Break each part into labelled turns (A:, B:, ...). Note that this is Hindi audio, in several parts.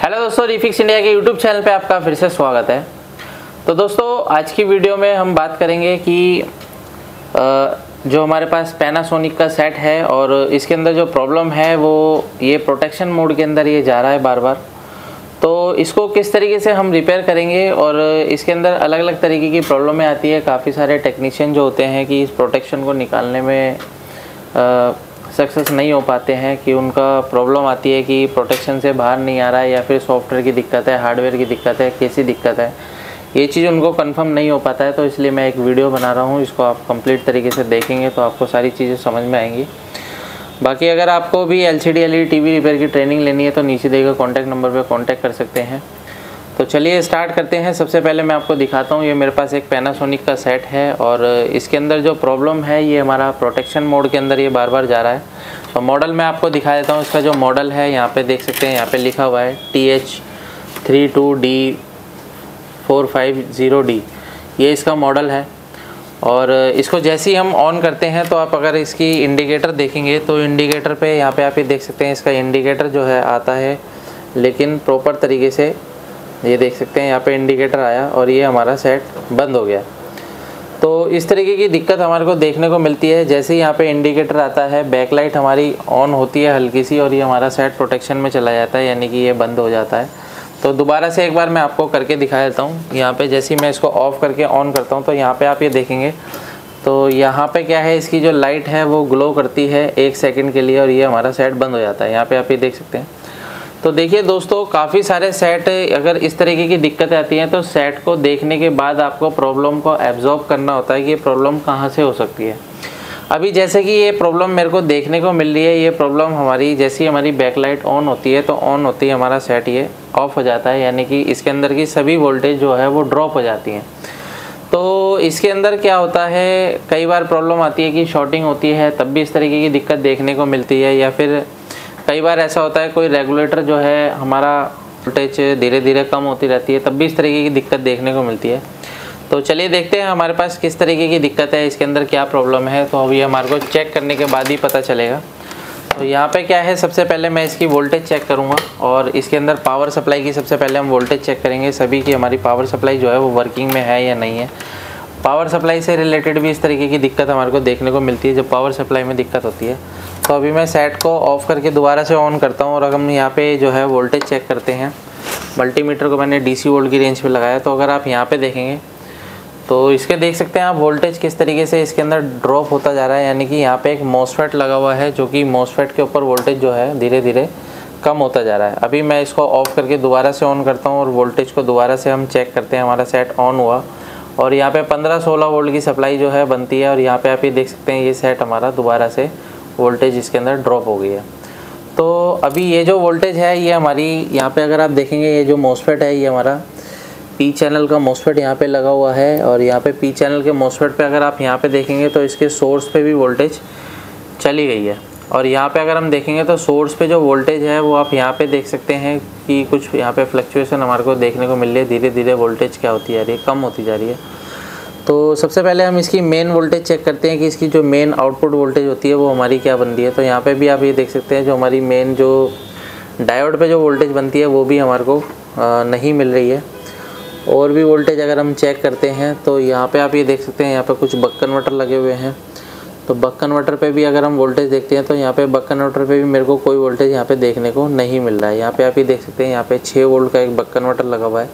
A: हेलो दोस्तों, रिफिक्स इंडिया के यूट्यूब चैनल पे आपका फिर से स्वागत है। तो दोस्तों, आज की वीडियो में हम बात करेंगे कि जो हमारे पास पैनासोनिक का सेट है और इसके अंदर जो प्रॉब्लम है वो ये प्रोटेक्शन मोड के अंदर ये जा रहा है बार बार। तो इसको किस तरीके से हम रिपेयर करेंगे और इसके अंदर अलग अलग तरीके की प्रॉब्लमें आती है। काफ़ी सारे टेक्नीशियन जो होते हैं कि इस प्रोटेक्शन को निकालने में सक्सेस नहीं हो पाते हैं, कि उनका प्रॉब्लम आती है कि प्रोटेक्शन से बाहर नहीं आ रहा है या फिर सॉफ्टवेयर की दिक्कत है, हार्डवेयर की दिक्कत है, कैसी दिक्कत है, ये चीज़ उनको कंफर्म नहीं हो पाता है। तो इसलिए मैं एक वीडियो बना रहा हूँ, इसको आप कंप्लीट तरीके से देखेंगे तो आपको सारी चीज़ें समझ में आएंगी। बाकी अगर आपको भी LCD LED TV रिपेयर की ट्रेनिंग लेनी है तो नीचे दिए गए कॉन्टैक्ट नंबर पर कॉन्टैक्ट कर सकते हैं। तो चलिए स्टार्ट करते हैं। सबसे पहले मैं आपको दिखाता हूँ, ये मेरे पास एक पैनासोनिक का सेट है और इसके अंदर जो प्रॉब्लम है ये हमारा प्रोटेक्शन मोड के अंदर ये बार बार जा रहा है। तो मॉडल मैं आपको दिखा देता हूँ। इसका जो मॉडल है यहाँ पे देख सकते हैं, यहाँ पे लिखा हुआ है TH32D450D, ये इसका मॉडल है। और इसको जैसे ही हम ऑन करते हैं तो आप अगर इसकी इंडिकेटर देखेंगे तो इंडिकेटर पे यहाँ पे आप ये देख सकते हैं, इसका इंडिकेटर जो है आता है लेकिन प्रॉपर तरीके से, ये देख सकते हैं यहाँ पे इंडिकेटर आया और ये हमारा सेट बंद हो गया। तो इस तरीके की दिक्कत हमारे को देखने को मिलती है। जैसे ही यहाँ पे इंडिकेटर आता है, बैकलाइट हमारी ऑन होती है हल्की सी और ये हमारा सेट प्रोटेक्शन में चला जाता है, यानी कि ये बंद हो जाता है। तो दोबारा से एक बार मैं आपको करके दिखा देता हूँ। यहाँ पे जैसे ही मैं इसको ऑफ़ करके ऑन करता हूँ तो यहाँ पे आप ये देखेंगे तो यहाँ पे क्या है, इसकी जो लाइट है वो ग्लो करती है 1 सेकंड के लिए और ये हमारा सेट बंद हो जाता है। यहाँ पे आप ये देख सकते हैं। तो देखिए दोस्तों, काफ़ी सारे सेट अगर इस तरीके की दिक्कतें आती हैं तो सेट को देखने के बाद आपको प्रॉब्लम को एब्जॉर्ब करना होता है कि ये प्रॉब्लम कहाँ से हो सकती है। अभी जैसे कि ये प्रॉब्लम मेरे को देखने को मिल रही है, ये प्रॉब्लम हमारी जैसी हमारी बैकलाइट ऑन होती है तो ऑन होती है हमारा सेट ये ऑफ हो जाता है, यानी कि इसके अंदर की सभी वोल्टेज जो है वो ड्रॉप हो जाती हैं। तो इसके अंदर क्या होता है, कई बार प्रॉब्लम आती है कि शॉर्टिंग होती है, तब भी इस तरीके की दिक्कत देखने को मिलती है। या फिर कई बार ऐसा होता है कोई रेगुलेटर जो है हमारा वोल्टेज धीरे धीरे कम होती रहती है, तब भी इस तरीके की दिक्कत देखने को मिलती है। तो चलिए देखते हैं हमारे पास किस तरीके की दिक्कत है, इसके अंदर क्या प्रॉब्लम है। तो अभी हमारे को चेक करने के बाद ही पता चलेगा। तो यहाँ पे क्या है, सबसे पहले मैं इसकी वोल्टेज चेक करूँगा और इसके अंदर पावर सप्लाई की सबसे पहले हम वोल्टेज चेक करेंगे, सभी की हमारी पावर सप्लाई जो है वो वर्किंग में है या नहीं है। पावर सप्लाई से रिलेटेड भी इस तरीके की दिक्कत हमारे को देखने को मिलती है जब पावर सप्लाई में दिक्कत होती है। तो अभी मैं सेट को ऑफ़ करके दोबारा से ऑन करता हूँ और हम यहाँ पे जो है वोल्टेज चेक करते हैं। मल्टीमीटर को मैंने DC वोल्ट की रेंज पे लगाया। तो अगर आप यहाँ पे देखेंगे तो इसके देख सकते हैं आप वोल्टेज किस तरीके से इसके अंदर ड्रॉप होता जा रहा है, यानी कि यहाँ पे एक MOSFET लगा हुआ है जो कि MOSFET के ऊपर वोल्टेज जो है धीरे धीरे कम होता जा रहा है। अभी मैं इसको ऑफ़ करके दोबारा से ऑन करता हूँ और वोल्टेज को दोबारा से हम चेक करते हैं। हमारा सेट ऑन हुआ और यहाँ पे 15-16 वोल्ट की सप्लाई जो है बनती है और यहाँ पे आप ये देख सकते हैं ये सेट हमारा दोबारा से वोल्टेज इसके अंदर ड्रॉप हो गई है। तो अभी ये जो वोल्टेज है ये हमारी यहाँ पे अगर आप देखेंगे, ये जो MOSFET है ये हमारा P चैनल का MOSFET यहाँ पे लगा हुआ है और यहाँ पे P चैनल के MOSFET पे अगर आप यहाँ पे देखेंगे तो इसके सोर्स पे भी वोल्टेज चली गई है। और यहाँ पे अगर हम देखेंगे तो सोर्स पे जो वोल्टेज है वो आप यहाँ पे देख सकते हैं कि कुछ यहाँ पे फ्लक्चुएशन हमारे को देखने को मिल रही है। धीरे धीरे वोल्टेज क्या होती जा रही है, कम होती जा रही है। तो सबसे पहले हम इसकी मेन वोल्टेज चेक करते हैं कि इसकी जो मेन आउटपुट वोल्टेज होती है वो हमारी क्या बनती है। तो यहाँ पे भी आप ये देख सकते हैं जो हमारी मेन जो डायोड पे जो वोल्टेज बनती है वो भी हमारे को नहीं मिल रही है। और भी वोल्टेज अगर हम चेक करते हैं तो यहाँ पे आप ये देख सकते हैं, यहाँ पे कुछ बक कन्वर्टर लगे हुए हैं। तो बक कन्वर्टर पे भी अगर हम वोल्टेज देखते हैं तो यहाँ पे बक कन्वर्टर पे भी मेरे को कोई वोल्टेज यहाँ पे देखने को नहीं मिल रहा है। यहाँ पे आप ये देख सकते हैं, यहाँ पे 6 वोल्ट का एक बक कन्वर्टर लगा हुआ है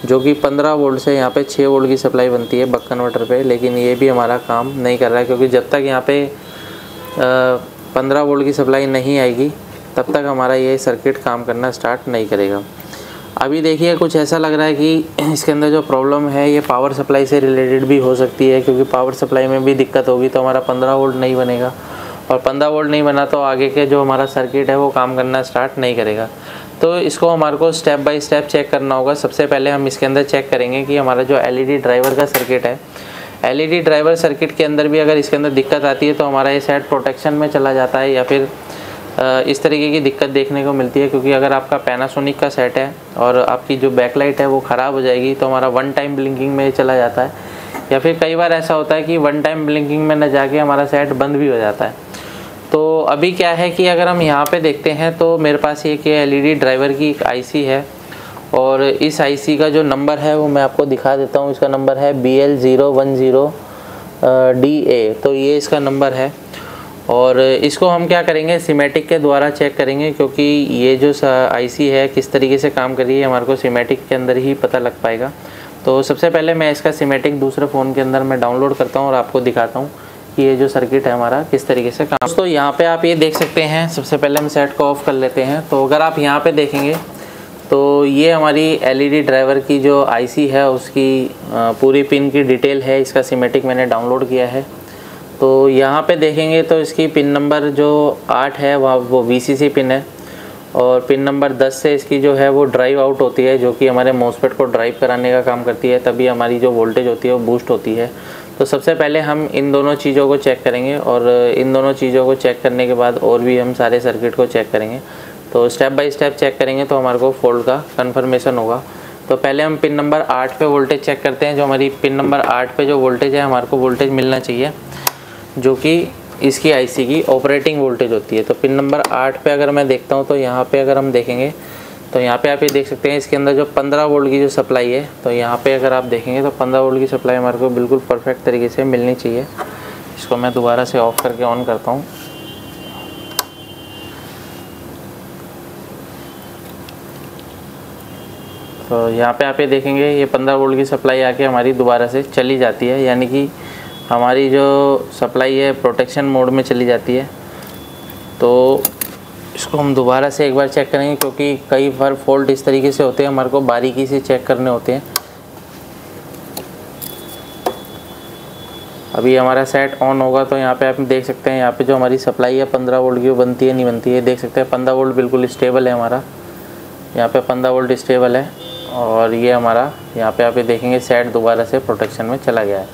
A: जो कि 15 वोल्ट से यहाँ पे 6 वोल्ट की सप्लाई बनती है बक कन्वर्टर पे, लेकिन ये भी हमारा काम नहीं कर रहा है क्योंकि जब तक यहाँ पे 15 वोल्ट की सप्लाई नहीं आएगी तब तक हमारा ये सर्किट काम करना स्टार्ट नहीं करेगा। अभी देखिए कुछ ऐसा लग रहा है कि इसके अंदर जो प्रॉब्लम है ये पावर सप्लाई से रिलेटेड भी हो सकती है, क्योंकि पावर सप्लाई में भी दिक्कत होगी तो हमारा 15 वोल्ट नहीं बनेगा और 15 वोल्ट नहीं बना तो आगे के जो हमारा सर्किट है वो काम करना स्टार्ट नहीं करेगा। तो इसको हमारे को स्टेप बाय स्टेप चेक करना होगा। सबसे पहले हम इसके अंदर चेक करेंगे कि हमारा जो LED ड्राइवर का सर्किट है, LED ड्राइवर सर्किट के अंदर भी अगर इसके अंदर दिक्कत आती है तो हमारा ये सेट प्रोटेक्शन में चला जाता है या फिर इस तरीके की दिक्कत देखने को मिलती है। क्योंकि अगर आपका पैनासोनिक का सेट है और आपकी जो बैकलाइट है वो ख़राब हो जाएगी तो हमारा 1 टाइम ब्लिंकिंग में चला जाता है, या फिर कई बार ऐसा होता है कि 1 टाइम ब्लिंकिंग में न जाके हमारा सेट बंद भी हो जाता है। तो अभी क्या है कि अगर हम यहाँ पे देखते हैं तो मेरे पास एक एलईडी ड्राइवर की एक आईसी है, और इस आईसी का जो नंबर है वो मैं आपको दिखा देता हूँ। इसका नंबर है BL010DA, तो ये इसका नंबर है। और इसको हम क्या करेंगे, सिमेटिक के द्वारा चेक करेंगे, क्योंकि ये जो आईसी है किस तरीके से काम कर रही है हमारे को सिमेटिक के अंदर ही पता लग पाएगा। तो सबसे पहले मैं इसका सिमेटिक दूसरे फ़ोन के अंदर मैं डाउनलोड करता हूँ और आपको दिखाता हूँ कि ये जो सर्किट है हमारा किस तरीके से काम। दोस्तों यहाँ पे आप ये देख सकते हैं, सबसे पहले हम सेट को ऑफ़ कर लेते हैं। तो अगर आप यहाँ पे देखेंगे तो ये हमारी एलईडी ड्राइवर की जो आईसी है उसकी पूरी पिन की डिटेल है, इसका सिमेटिक मैंने डाउनलोड किया है। तो यहाँ पे देखेंगे तो इसकी पिन नंबर जो 8 है वो VCC पिन है, और पिन नंबर 10 से इसकी जो है वो ड्राइव आउट होती है, जो कि हमारे मॉसफेट को ड्राइव कराने का काम करती है, तभी हमारी जो वोल्टेज होती है वो बूस्ट होती है। तो सबसे पहले हम इन दोनों चीज़ों को चेक करेंगे, और इन दोनों चीज़ों को चेक करने के बाद और भी हम सारे सर्किट को चेक करेंगे। तो स्टेप बाय स्टेप चेक करेंगे तो हमारे को फॉल्ट का कन्फर्मेशन होगा। तो पहले हम पिन नंबर 8 पे वोल्टेज चेक करते हैं। जो हमारी पिन नंबर 8 पे जो वोल्टेज है, हमारे को वोल्टेज मिलना चाहिए जो कि इसकी आईसी की ऑपरेटिंग वोल्टेज होती है। तो पिन नंबर 8 पे अगर मैं देखता हूँ तो यहाँ पे अगर हम देखेंगे तो यहाँ पे आप ये देख सकते हैं इसके अंदर जो 15 वोल्ट की जो सप्लाई है, तो यहाँ पे अगर आप देखेंगे तो 15 वोल्ट की सप्लाई हमारे को बिल्कुल परफेक्ट तरीके से मिलनी चाहिए। इसको मैं दोबारा से ऑफ़ करके ऑन करता हूँ। तो यहाँ पे आप ये देखेंगे ये 15 वोल्ट की सप्लाई आके हमारी दोबारा से चली जाती है, यानी कि हमारी जो सप्लाई है प्रोटेक्शन मोड में चली जाती है। तो इसको हम दोबारा से एक बार चेक करेंगे, क्योंकि कई बार फॉल्ट इस तरीके से होते हैं, हमारे को बारीकी से चेक करने होते हैं। अभी हमारा सेट ऑन होगा तो यहाँ पे आप देख सकते हैं, यहाँ पे जो हमारी सप्लाई है 15 वोल्ट की वो बनती है नहीं बनती है, देख सकते हैं 15 वोल्ट बिल्कुल स्टेबल है हमारा, यहाँ पे 15 वोल्ट स्टेबल है। और ये हमारा यहाँ पे आप देखेंगे सेट दोबारा से प्रोटेक्शन में चला गया है,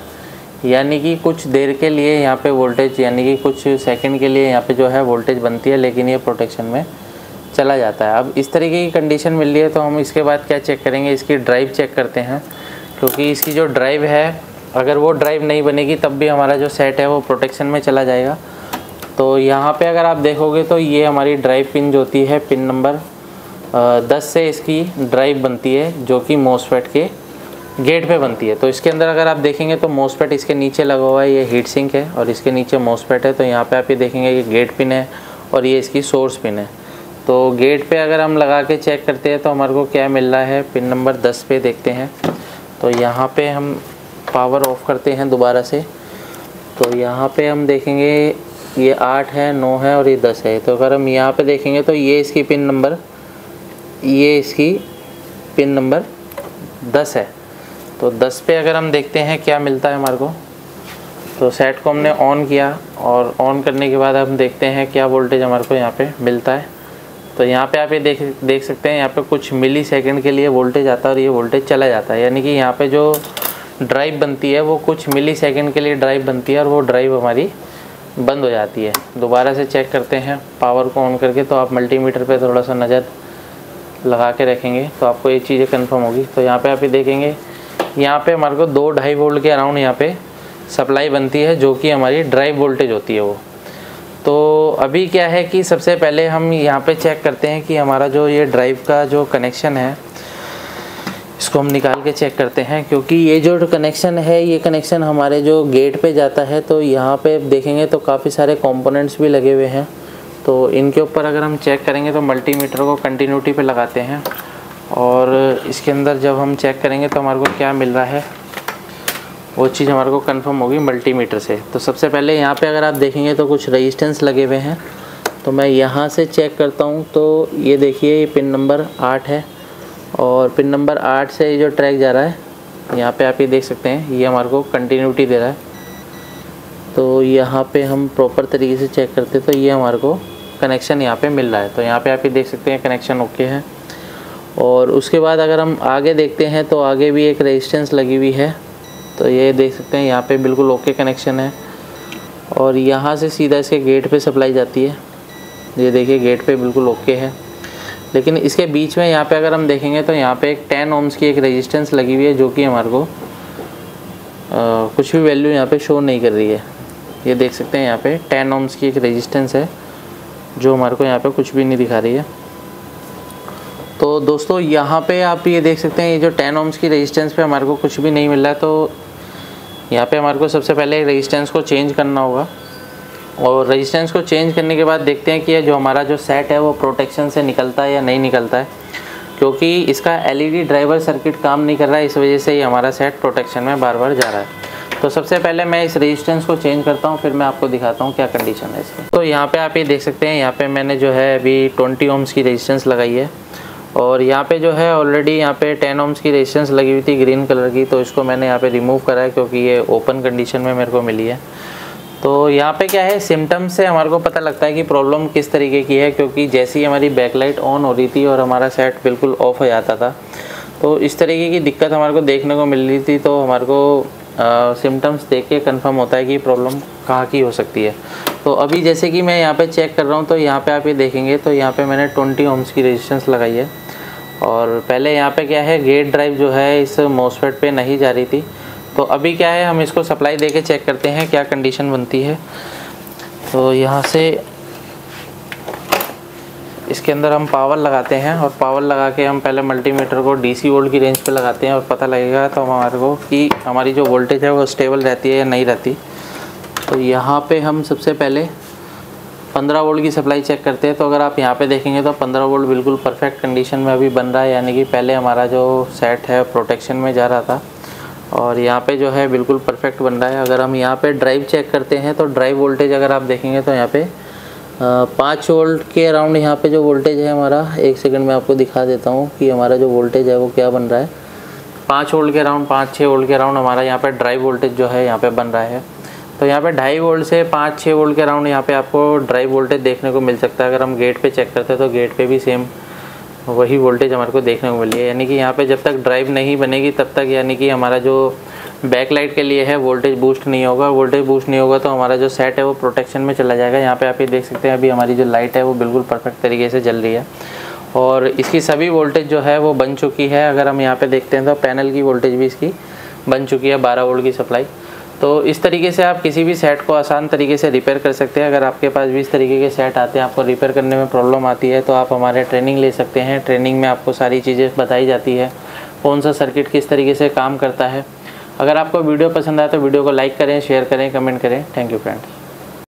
A: यानी कि कुछ देर के लिए यहाँ पे वोल्टेज, यानी कि कुछ सेकंड के लिए यहाँ पे जो है वोल्टेज बनती है, लेकिन ये प्रोटेक्शन में चला जाता है। अब इस तरीके की कंडीशन मिल रही है तो हम इसके बाद क्या चेक करेंगे, इसकी ड्राइव चेक करते हैं, क्योंकि इसकी जो ड्राइव है अगर वो ड्राइव नहीं बनेगी तब भी हमारा जो सेट है वो प्रोटेक्शन में चला जाएगा। तो यहाँ पर अगर आप देखोगे तो ये हमारी ड्राइव पिन जो होती है पिन नंबर 10 से इसकी ड्राइव बनती है, जो कि मॉसफेट के गेट पे बनती है। तो इसके अंदर अगर आप देखेंगे तो मॉसफेट इसके नीचे लगा हुआ है, ये हीट सिंक है और इसके नीचे मॉसफेट है। तो यहाँ पे आप ये देखेंगे ये गेट पिन है और ये इसकी सोर्स पिन है। तो गेट पे अगर हम लगा के चेक करते हैं तो हमारे को क्या मिल रहा है, पिन नंबर 10 पे देखते हैं। तो यहाँ पे हम पावर ऑफ करते हैं दोबारा से, तो यहाँ पे हम देखेंगे ये 8 है, 9 है और ये 10 है। तो अगर हम यहाँ पे देखेंगे तो ये इसकी पिन नंबर, ये इसकी पिन नंबर 10 है। तो 10 पे अगर हम देखते हैं क्या मिलता है हमारे को, तो सेट को हमने ऑन किया और ऑन करने के बाद हम देखते हैं क्या वोल्टेज हमारे को यहाँ पे मिलता है। तो यहाँ पे आप ये देख सकते हैं यहाँ पे कुछ मिली सेकेंड के लिए वोल्टेज आता है और ये वोल्टेज चला जाता है, यानी कि यहाँ पे जो ड्राइव बनती है वो कुछ मिली सेकेंड के लिए ड्राइव बनती है और वो ड्राइव हमारी बंद हो जाती है। दोबारा से चेक करते हैं पावर को ऑन करके, तो आप मल्टीमीटर पर थोड़ा सा नज़र लगा के रखेंगे तो आपको ये चीज़ें कन्फर्म होगी। तो यहाँ पे आप ये देखेंगे यहाँ पे हमारे को 2-2.5 वोल्ट के अराउंड यहाँ पे सप्लाई बनती है, जो कि हमारी ड्राइव वोल्टेज होती है वो। तो अभी क्या है कि सबसे पहले हम यहाँ पे चेक करते हैं कि हमारा जो ये ड्राइव का जो कनेक्शन है इसको हम निकाल के चेक करते हैं, क्योंकि ये जो कनेक्शन है ये कनेक्शन हमारे जो गेट पे जाता है। तो यहाँ पे देखेंगे तो काफ़ी सारे कंपोनेंट्स भी लगे हुए हैं। तो इनके ऊपर अगर हम चेक करेंगे तो मल्टीमीटर को कंटिन्यूटी पे लगाते हैं और इसके अंदर जब हम चेक करेंगे तो हमारे को क्या मिल रहा है वो चीज़ हमारे को कंफर्म होगी मल्टीमीटर से। तो सबसे पहले यहाँ पे अगर आप देखेंगे तो कुछ रेजिस्टेंस लगे हुए हैं, तो मैं यहाँ से चेक करता हूँ। तो ये देखिए ये पिन नंबर 8 है और पिन नंबर 8 से जो ट्रैक जा रहा है यहाँ पे आप ये देख सकते हैं ये हमारे को कंटिन्यूटी दे रहा है। तो यहाँ पे हम प्रॉपर तरीके से चेक करते तो ये हमारे को कनेक्शन यहाँ पे मिल रहा है। तो यहाँ पे आप ये देख सकते हैं कनेक्शन ओके है। और उसके बाद अगर हम आगे देखते हैं तो आगे भी एक रेजिस्टेंस लगी हुई है, तो ये देख सकते हैं यहाँ पे बिल्कुल ओके कनेक्शन है। और यहाँ से सीधा इसके गेट पे सप्लाई जाती है, ये देखिए गेट पे बिल्कुल ओके है। लेकिन इसके बीच में यहाँ पे अगर हम देखेंगे तो यहाँ पे एक 10 ओम्स की एक रेजिस्टेंस लगी हुई है, जो कि हमारे को कुछ भी वैल्यू यहाँ पे शो नहीं कर रही है। ये देख सकते हैं यहाँ पे 10 ohms की एक रेजिस्टेंस है जो हमारे को यहाँ पे कुछ भी नहीं दिखा रही है। तो दोस्तों यहाँ पे आप ये देख सकते हैं, ये जो 10 ohms की रेजिस्टेंस पे हमारे को कुछ भी नहीं मिल रहा है। तो यहाँ पे हमारे को सबसे पहले रेजिस्टेंस को चेंज करना होगा, और रेजिस्टेंस को चेंज करने के बाद देखते हैं कि ये जो हमारा जो सेट है वो प्रोटेक्शन से निकलता है या नहीं निकलता है, क्योंकि इसका LED ड्राइवर सर्किट काम नहीं कर रहा है, इस वजह से ही हमारा सेट प्रोटेक्शन में बार बार जा रहा है। तो सबसे पहले मैं इस रेजिस्टेंस को चेंज करता हूँ, फिर मैं आपको दिखाता हूँ क्या कंडीशन है इसकी। तो यहाँ पे आप ये देख सकते हैं, यहाँ पे मैंने जो है अभी 20 ohms की रेजिस्टेंस लगाई है, और यहाँ पे जो है ऑलरेडी यहाँ पे 10 ohms की रेजिस्टेंस लगी हुई थी ग्रीन कलर की, तो इसको मैंने यहाँ पे रिमूव करा है क्योंकि ये ओपन कंडीशन में मेरे को मिली है। तो यहाँ पे क्या है, सिम्टम्स से हमारे को पता लगता है कि प्रॉब्लम किस तरीके की है, क्योंकि जैसे ही हमारी बैकलाइट ऑन हो रही थी और हमारा सेट बिल्कुल ऑफ हो जाता था, तो इस तरीके की दिक्कत हमारे को देखने को मिल रही थी। तो हमारे को सिम्टम्स देख के कंफर्म होता है कि प्रॉब्लम कहाँ की हो सकती है। तो अभी जैसे कि मैं यहाँ पे चेक कर रहा हूँ, तो यहाँ पे आप ये देखेंगे तो यहाँ पे मैंने 20 ohms की रेजिस्टेंस लगाई है, और पहले यहाँ पे क्या है, गेट ड्राइव जो है इस मॉसफेट पे नहीं जा रही थी। तो अभी क्या है, हम इसको सप्लाई दे के चेक करते हैं क्या कंडीशन बनती है। तो यहाँ से इसके अंदर हम पावर लगाते हैं, और पावर लगा के हम पहले मल्टीमीटर को DC वोल्ट की रेंज पे लगाते हैं, और पता लगेगा तो हमारे को कि हमारी जो वोल्टेज है वो स्टेबल रहती है या नहीं रहती। तो यहाँ पे हम सबसे पहले 15 वोल्ट की सप्लाई चेक करते हैं। तो अगर आप यहाँ पे देखेंगे तो 15 वोल्ट बिल्कुल परफेक्ट कंडीशन में अभी बन रहा है, यानी कि पहले हमारा जो सेट है प्रोटेक्शन में जा रहा था, और यहाँ पे जो है बिल्कुल परफेक्ट बन रहा है। अगर हम यहाँ पे ड्राइव चेक करते हैं तो ड्राइव वोल्टेज अगर आप देखेंगे तो यहाँ पे 5 वोल्ट के अराउंड यहाँ पे जो वोल्टेज है हमारा, एक सेकंड में आपको दिखा देता हूँ कि हमारा जो वोल्टेज है वो क्या बन रहा है। 5 वोल्ट के अराउंड, 5-6 वोल्ट के अराउंड हमारा यहाँ पे ड्राइव वोल्टेज जो है यहाँ पे बन रहा है। तो यहाँ पे 2.5 वोल्ट से 5-6 वोल्ट के अराउंड यहाँ पे आपको ड्राइव वोल्टेज देखने को मिल सकता है। अगर हम गेट पे चेक करते हैं तो गेट पे भी सेम वही वोल्टेज हमारे को देखने को मिली है, यानी कि यहाँ पे जब तक ड्राइव नहीं बनेगी तब तक यानी कि हमारा जो बैक लाइट के लिए है वोल्टेज बूस्ट नहीं होगा। वोल्टेज बूस्ट नहीं होगा तो हमारा जो सेट है वो प्रोटेक्शन में चला जाएगा। यहाँ पे आप ये देख सकते हैं अभी हमारी जो लाइट है वो बिल्कुल परफेक्ट तरीके से जल रही है, और इसकी सभी वोल्टेज जो है वो बन चुकी है। अगर हम यहाँ पे देखते हैं तो पैनल की वोल्टेज भी इसकी बन चुकी है, 12 वोल्ट की सप्लाई। तो इस तरीके से आप किसी भी सेट को आसान तरीके से रिपेयर कर सकते हैं। अगर आपके पास भी इस तरीके के सेट आते हैं, आपको रिपेयर करने में प्रॉब्लम आती है, तो आप हमारे ट्रेनिंग ले सकते हैं। ट्रेनिंग में आपको सारी चीज़ें बताई जाती है, कौन सा सर्किट किस तरीके से काम करता है। अगर आपको वीडियो पसंद आए तो वीडियो को लाइक करें, शेयर करें, कमेंट करें। Thank you friend.